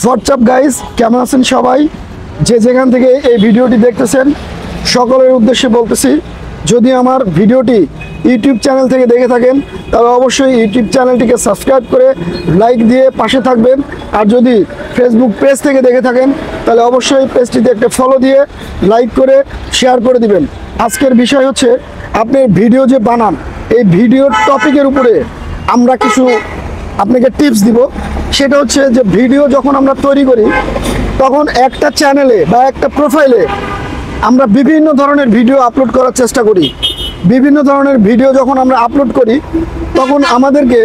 WhatsApp guys, কেমন আছেন সবাই? যে যেখান থেকে এই ভিডিওটি দেখতেছেন সকলের উদ্দেশ্যে বলতেছি, যদি আমার ভিডিওটি ইউটিউব চ্যানেল থেকে দেখে থাকেন তাহলে অবশ্যই ইউটিউব চ্যানেলটিকে সাবস্ক্রাইব করে লাইক দিয়ে পাশে থাকবেন। আর যদি ফেসবুক পেজ থেকে দেখে থাকেন তাহলে অবশ্যই পেজটিতে একটা ফলো দিয়ে লাইক করে শেয়ার করে দিবেন। আজকের বিষয় হচ্ছে, আপনি ভিডিও যে বানান, এই ভিডিওর টপিকের উপরে আমরা কিছু আপনাকে টিপস দিব। সেটা হচ্ছে যে ভিডিও যখন আমরা তৈরি করি তখন একটা চ্যানেলে বা একটা প্রোফাইলে আমরা বিভিন্ন ধরনের ভিডিও আপলোড করার চেষ্টা করি। বিভিন্ন ধরনের ভিডিও যখন আমরা আপলোড করি তখন আমাদেরকে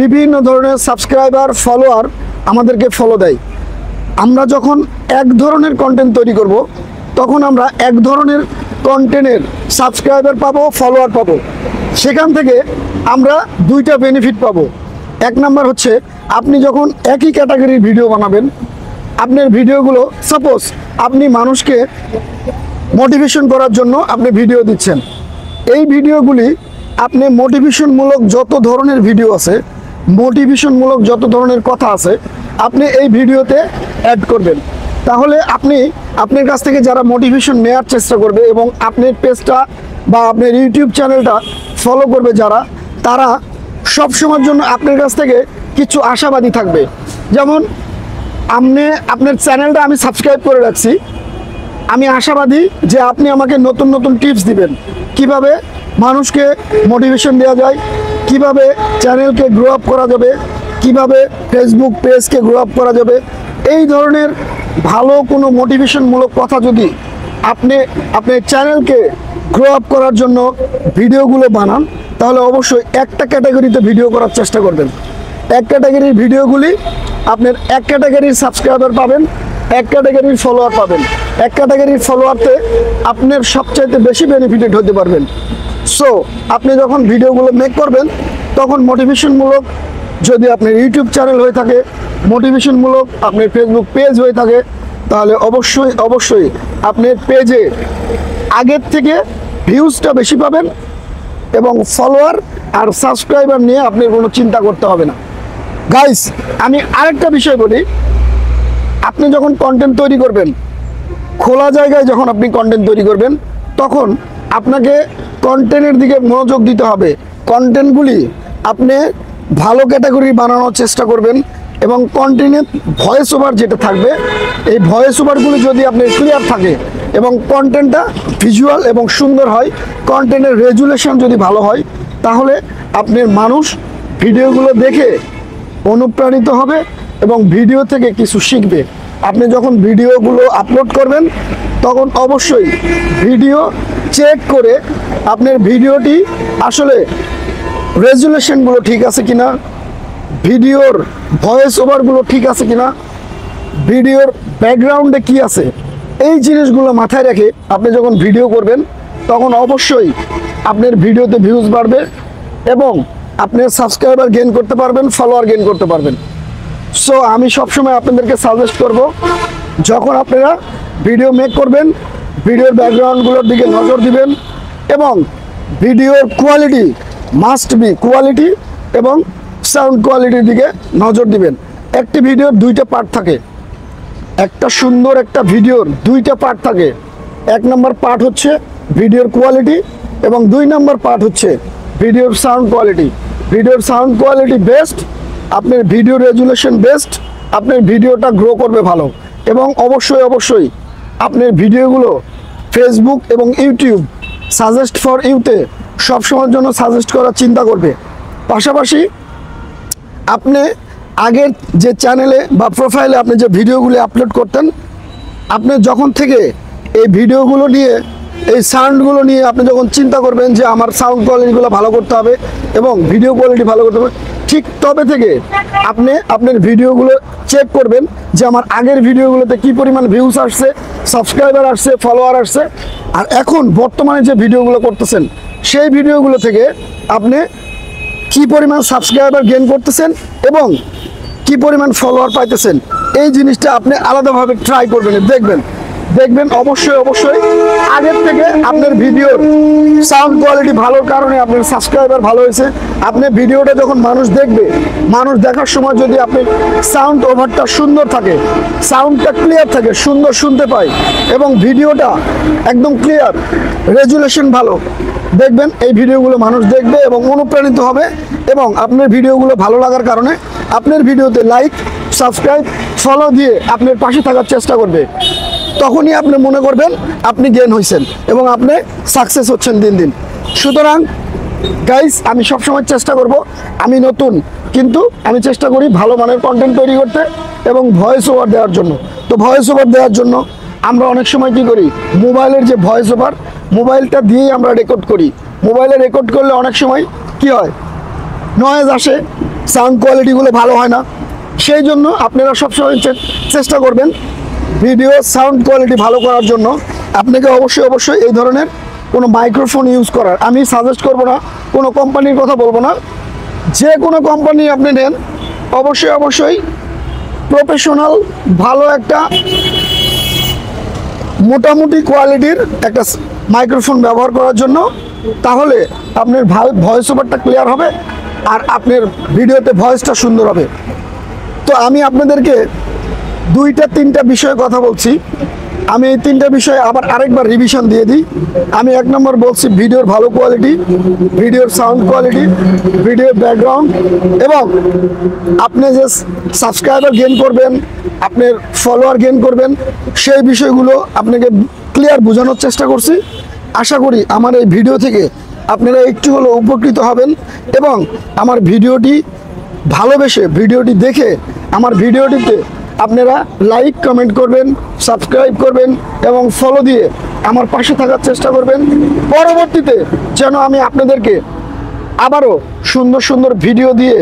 বিভিন্ন ধরনের সাবস্ক্রাইবার, ফলোয়ার আমাদেরকে ফলো দেয়। আমরা যখন এক ধরনের কন্টেন্ট তৈরি করব তখন আমরা এক ধরনের কন্টেন্টের সাবস্ক্রাইবার পাবো, ফলোয়ার পাবো। সেখান থেকে আমরা দুইটা বেনিফিট পাবো। এক নাম্বার হচ্ছে, আপনি যখন একই ক্যাটাগরির ভিডিও বানাবেন, আপনার ভিডিওগুলো সাপোজ আপনি মানুষকে মোটিভেশন করার জন্য আপনি ভিডিও দিচ্ছেন, এই ভিডিওগুলি আপনি মোটিভেশনমূলক যত ধরনের ভিডিও আছে, মোটিভেশনমূলক যত ধরনের কথা আছে, আপনি এই ভিডিওতে অ্যাড করবেন। তাহলে আপনার কাছ থেকে যারা মোটিভেশন নেওয়ার চেষ্টা করবে এবং আপনার পেজটা বা আপনার ইউটিউব চ্যানেলটা ফলো করবে যারা, তারা সব সময়ের জন্য আপনার কাছ থেকে কিছু আশাবাদী থাকবে। যেমন আপনার চ্যানেলটা আমি সাবস্ক্রাইব করে রাখছি, আমি আশাবাদী যে আপনি আমাকে নতুন নতুন টিপস দিবেন, কিভাবে মানুষকে মোটিভেশন দেওয়া যায়, কিভাবে চ্যানেলকে গ্রো আপ করা যাবে, কিভাবে ফেসবুক পেজকে গ্রো আপ করা যাবে। এই ধরনের ভালো কোনো মোটিভেশনমূলক কথা যদি আপনি চ্যানেলকে গ্রো আপ করার জন্য ভিডিওগুলো বানান, তাহলে অবশ্যই একটা ক্যাটাগরিতে ভিডিও করার চেষ্টা করবেন। এক ক্যাটাগরির ভিডিওগুলি আপনার এক ক্যাটাগরির সাবস্ক্রাইবার পাবেন, এক ক্যাটাগরির ফলোয়ার পাবেন। এক ক্যাটাগরির ফলোয়ারতে আপনার সবচাইতে বেশি বেনিফিটেড হতে পারবেন। সো আপনি যখন ভিডিওগুলো মেক করবেন তখন মোটিভেশনমূলক, যদি আপনার ইউটিউব চ্যানেল হয়ে থাকে, মোটিভেশনমূলক আপনার ফেসবুক পেজ হয়ে থাকে, তাহলে অবশ্যই আপনার পেজে আগের থেকে ভিউজটা বেশি পাবেন এবং ফলোয়ার আর সাবস্ক্রাইবার নিয়ে আপনার কোনো চিন্তা করতে হবে না। গাইস, আমি আরেকটা বিষয় বলি, আপনি যখন কন্টেন্ট তৈরি করবেন, খোলা জায়গায় যখন আপনি কন্টেন্ট তৈরি করবেন, তখন আপনাকে কন্টেন্টের দিকে মনোযোগ দিতে হবে। কন্টেন্টগুলি আপনি ভালো ক্যাটাগরি বানানোর চেষ্টা করবেন এবং কন্টেন্টের ভয়েস ওভার যেটা থাকবে, এই ভয়েস ওভারগুলি যদি আপনার ক্লিয়ার থাকে এবং কন্টেন্টটা ভিজুয়াল এবং সুন্দর হয়, কন্টেন্টের রেজুলেশন যদি ভালো হয়, তাহলে আপনার মানুষ ভিডিওগুলো দেখে অনুপ্রাণিত হবে এবং ভিডিও থেকে কিছু শিখবে। আপনি যখন ভিডিওগুলো আপলোড করবেন তখন অবশ্যই ভিডিও চেক করে আপনার ভিডিওটি আসলে রেজুলেশনগুলো ঠিক আছে কিনা, ভিডিওর ভয়েস ওভারগুলো ঠিক আছে কিনা, ভিডিওর ব্যাকগ্রাউন্ডে কি আছে, এই জিনিসগুলো মাথায় রেখে আপনি যখন ভিডিও করবেন তখন অবশ্যই আপনার ভিডিওতে ভিউজ বাড়বে এবং আপনার সাবস্ক্রাইবার গেইন করতে পারবেন, ফলোয়ার গেইন করতে পারবেন। সো আমি সবসময় আপনাদেরকে সাজেস্ট করব, যখন আপনারা ভিডিও মেক করবেন, ভিডিওর ব্যাকগ্রাউন্ডগুলোর দিকে নজর দিবেন এবং ভিডিওর কোয়ালিটি মাস্ট বি কোয়ালিটি এবং সাউন্ড কোয়ালিটির দিকে নজর দিবেন। একটি ভিডিওর দুইটা পার্ট থাকে, একটা সুন্দর একটা ভিডিওর দুইটা পার্ট থাকে। এক নম্বর পার্ট হচ্ছে ভিডিওর কোয়ালিটি এবং দুই নম্বর পার্ট হচ্ছে ভিডিওর সাউন্ড কোয়ালিটি। ভিডিওর সাউন্ড কোয়ালিটি বেস্ট, আপনার ভিডিও রেজুলেশন বেস্ট, আপনার ভিডিওটা গ্রো করবে ভালো এবং অবশ্যই আপনার ভিডিওগুলো ফেসবুক এবং ইউটিউব সাজেস্ট ফর ইউতে সবসময়ের জন্য সাজেস্ট করার চিন্তা করবে। পাশাপাশি আপনি আগের যে চ্যানেলে বা প্রোফাইলে আপনি যে ভিডিওগুলি আপলোড করতেন, আপনি যখন থেকে এই ভিডিওগুলো নিয়ে, এই সাউন্ডগুলো নিয়ে আপনি যখন চিন্তা করবেন যে আমার সাউন্ড কোয়ালিটিগুলো ভালো করতে হবে এবং ভিডিও কোয়ালিটি ভালো করতে হবে, ঠিক তবে থেকে আপনি আপনার ভিডিওগুলো চেক করবেন যে আমার আগের ভিডিওগুলোতে কী পরিমাণ ভিউজ আসছে, সাবস্ক্রাইবার আসছে, ফলোয়ার আসছে, আর এখন বর্তমানে যে ভিডিওগুলো করতেছেন সেই ভিডিওগুলো থেকে আপনি কী পরিমাণ সাবস্ক্রাইবার গেইন করতেছেন এবং কী পরিমাণ ফলোয়ার পাইতেছেন, এই জিনিসটা আপনি আলাদাভাবে ট্রাই করবেন, দেখবেন। দেখবেন অবশ্যই অবশ্যই আগের থেকে আপনার ভিডিওর সাউন্ড কোয়ালিটি ভালোর কারণে আপনার সাবস্ক্রাইবার ভালো হয়েছে। আপনি ভিডিওটা যখন মানুষ দেখবে, মানুষ দেখার সময় যদি আপনার সাউন্ড ওভারটা সুন্দর থাকে, সাউন্ডটা ক্লিয়ার থাকে, সুন্দর শুনতে পায় এবং ভিডিওটা একদম ক্লিয়ার, রেজুলেশন ভালো, দেখবেন এই ভিডিওগুলো মানুষ দেখবে এবং অনুপ্রাণিত হবে এবং আপনার ভিডিওগুলো ভালো লাগার কারণে আপনার ভিডিওতে লাইক, সাবস্ক্রাইব, ফলো দিয়ে আপনার পাশে থাকার চেষ্টা করবে। তখনই আপনি মনে করবেন আপনি গেইন হয়েছেন এবং আপনি সাকসেস হচ্ছেন দিন দিন। সুতরাং গাইস, আমি সবসময় চেষ্টা করব, আমি নতুন কিন্তু আমি চেষ্টা করি ভালো মানের কন্টেন্ট তৈরি করতে এবং ভয়েস ওভার দেওয়ার জন্য। তো ভয়েস ওভার দেওয়ার জন্য আমরা অনেক সময় কী করি, মোবাইলের যে ভয়েস ওভার, মোবাইলটা দিয়েই আমরা রেকর্ড করি। মোবাইলে রেকর্ড করলে অনেক সময় কি হয়, নয়েজ আসে, সাউন্ড কোয়ালিটিগুলো ভালো হয় না। সেই জন্য আপনারা সবসময় চেষ্টা করবেন ভিডিও সাউন্ড কোয়ালিটি ভালো করার জন্য আপনাকে অবশ্যই অবশ্যই এই ধরনের কোনো মাইক্রোফোন ইউজ করার। আমি সাজেস্ট করব না, কোনো কোম্পানির কথা বলবো না, যে কোনো কোম্পানি আপনি নেন অবশ্যই অবশ্যই প্রফেশনাল ভালো একটা মোটামুটি কোয়ালিটির একটা মাইক্রোফোন ব্যবহার করার জন্য, তাহলে আপনার ভয়েস ওভারটা ক্লিয়ার হবে আর আপনার ভিডিওতে ভয়েসটা সুন্দর হবে। তো আমি আপনাদেরকে 2-3টা বিষয়ে কথা বলছি। আমি এই 3টা বিষয়ে আবার আরেকবার রিভিশন দিয়ে দিই। আমি 1 নম্বর বলছি ভিডিওর ভালো কোয়ালিটি, ভিডিওর সাউন্ড কোয়ালিটি, ভিডিওর ব্যাকগ্রাউন্ড এবং আপনি যে সাবস্ক্রাইবার গেইন করবেন, আপনার ফলোয়ার গেইন করবেন, সেই বিষয়গুলো আপনাকে ক্লিয়ার বোঝানোর চেষ্টা করছি। আশা করি আমার এই ভিডিও থেকে আপনারা একটু হলেও উপকৃত হবেন এবং আমার ভিডিওটি ভালোবেসে, ভিডিওটি দেখে আমার ভিডিওটিতে আপনারা লাইক, কমেন্ট করবেন, সাবস্ক্রাইব করবেন এবং ফলো দিয়ে আমার পাশে থাকার চেষ্টা করবেন। পরবর্তীতে যেন আমি আপনাদেরকে আবারও সুন্দর সুন্দর ভিডিও দিয়ে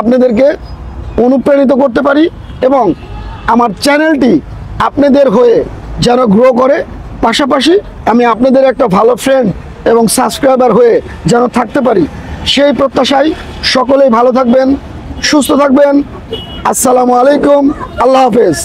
আপনাদেরকে অনুপ্রাণিত করতে পারি এবং আমার চ্যানেলটি আপনাদের হয়ে যেন গ্রো করে, পাশাপাশি আমি আপনাদের একটা ভালো ফ্রেন্ড এবং সাবস্ক্রাইবার হয়ে যেন থাকতে পারি, সেই প্রত্যাশায় সকলেই ভালো থাকবেন, সুস্থ থাকবেন। আসসালামু আলাইকুম, আল্লাহ হাফেজ।